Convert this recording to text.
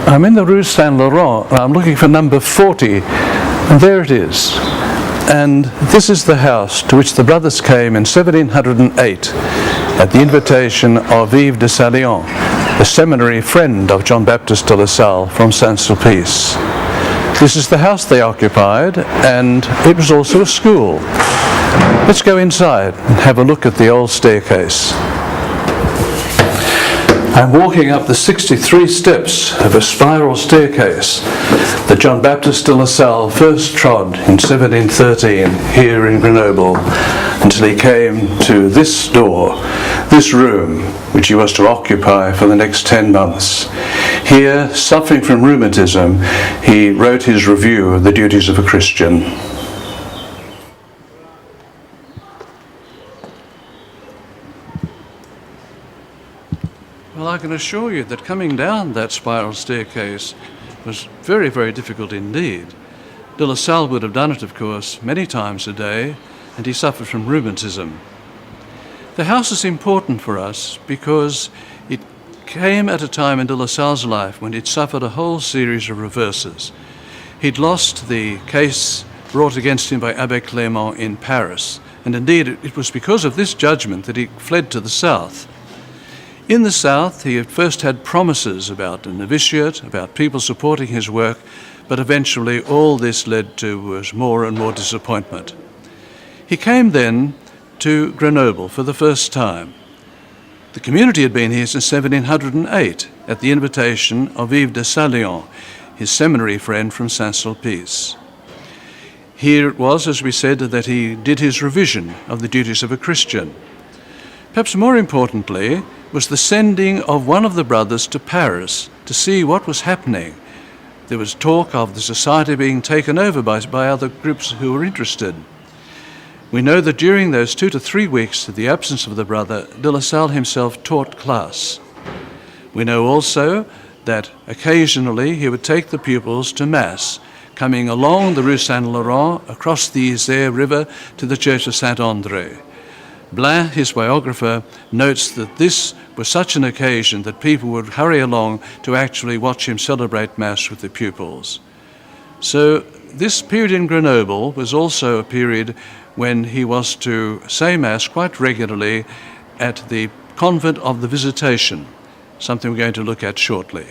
I'm in the Rue Saint-Laurent, and I'm looking for number 40, and there it is. And this is the house to which the brothers came in 1708 at the invitation of Yves de Salion, the seminary friend of John Baptist de La Salle from Saint-Sulpice. This is the house they occupied, and it was also a school. Let's go inside and have a look at the old staircase. I'm walking up the 63 steps of a spiral staircase that John Baptist de La Salle first trod in 1713 here in Grenoble, until he came to this door, this room, which he was to occupy for the next 10 months. Here, suffering from rheumatism, he wrote his review of the duties of a Christian. Well, I can assure you that coming down that spiral staircase was very, very difficult indeed. De La Salle would have done it, of course, many times a day, and he suffered from rheumatism. The house is important for us because it came at a time in de La Salle's life when he'd suffered a whole series of reverses. He'd lost the case brought against him by Abbé Clément in Paris, and indeed it was because of this judgment that he fled to the south. In the south, he at first had promises about a novitiate, about people supporting his work, but eventually all this led to more and more disappointment. He came then to Grenoble for the first time. The community had been here since 1708 at the invitation of Yves de Salion, his seminary friend from Saint-Sulpice. Here it was, as we said, that he did his revision of the duties of a Christian. Perhaps more importantly was the sending of one of the brothers to Paris to see what was happening. There was talk of the society being taken over by other groups who were interested. We know that during those 2 to 3 weeks of the absence of the brother, de La Salle himself taught class. We know also that occasionally he would take the pupils to Mass, coming along the Rue Saint-Laurent, across the Isère River to the Church of Saint-André. Blain, his biographer, notes that this was such an occasion that people would hurry along to actually watch him celebrate Mass with the pupils. So this period in Grenoble was also a period when he was to say Mass quite regularly at the Convent of the Visitation, something we're going to look at shortly.